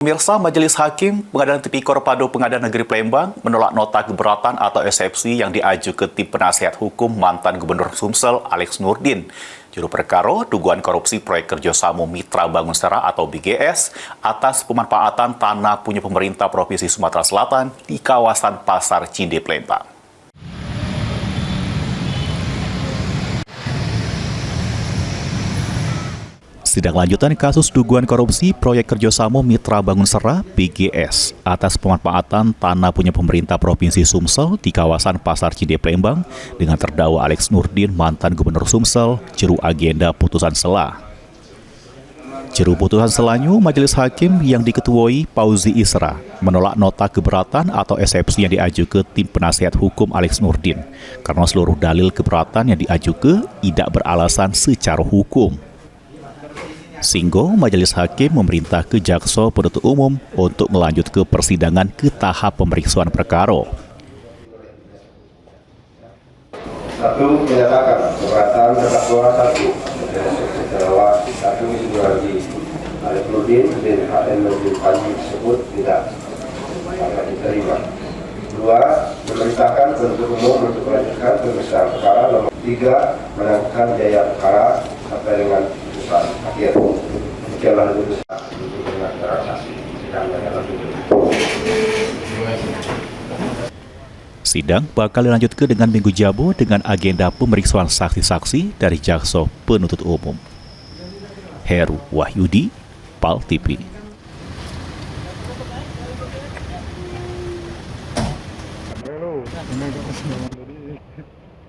Pemirsa, Majelis Hakim Pengadilan Tipikor Padu Pengadilan Negeri Palembang menolak nota keberatan atau eksepsi yang diajukan ke tim penasihat hukum mantan Gubernur Sumsel Alex Nurdin. Juru perkara dugaan korupsi proyek kerjasama Mitra Bangun Setara atau BGS atas pemanfaatan tanah punya pemerintah Provinsi Sumatera Selatan di kawasan Pasar Cinde Palembang. Sidang lanjutan kasus dugaan korupsi proyek kerjasama Mitra Bangun Setara (BGS) atas pemanfaatan tanah punya pemerintah Provinsi Sumsel di kawasan Pasar Cinde Palembang dengan terdakwa Alex Nurdin mantan Gubernur Sumsel jeru agenda putusan sela. Jeru putusan selanya, Majelis Hakim yang diketuai Pauzi Isra menolak nota keberatan atau eksepsi yang diajukan ke tim penasihat hukum Alex Nurdin karena seluruh dalil keberatan yang diajukan tidak beralasan secara hukum. Sehingga Majelis Hakim memerintah ke Jaksa Penuntut Umum untuk melanjut ke persidangan ke tahap pemeriksaan perkara. Satu, menyatakan keberatan terdakwa terdakwa satu Suharji Alex Nurdin dan HM Nurdin Panji tersebut tidak dapat diterima. Dua, memerintahkan penuntut umum untuk melanjutkan pemeriksaan perkara. Nomor tiga, menangkan jaya perkara sampai dengan putusan akhir. Demikianlah putusan dengan transaksi sidangnya dalam Sidang bakal dilanjutkan dengan Minggu Jabu dengan agenda pemeriksaan saksi-saksi dari Jaksa Penuntut Umum. Heru Wahyudi, PAL TV.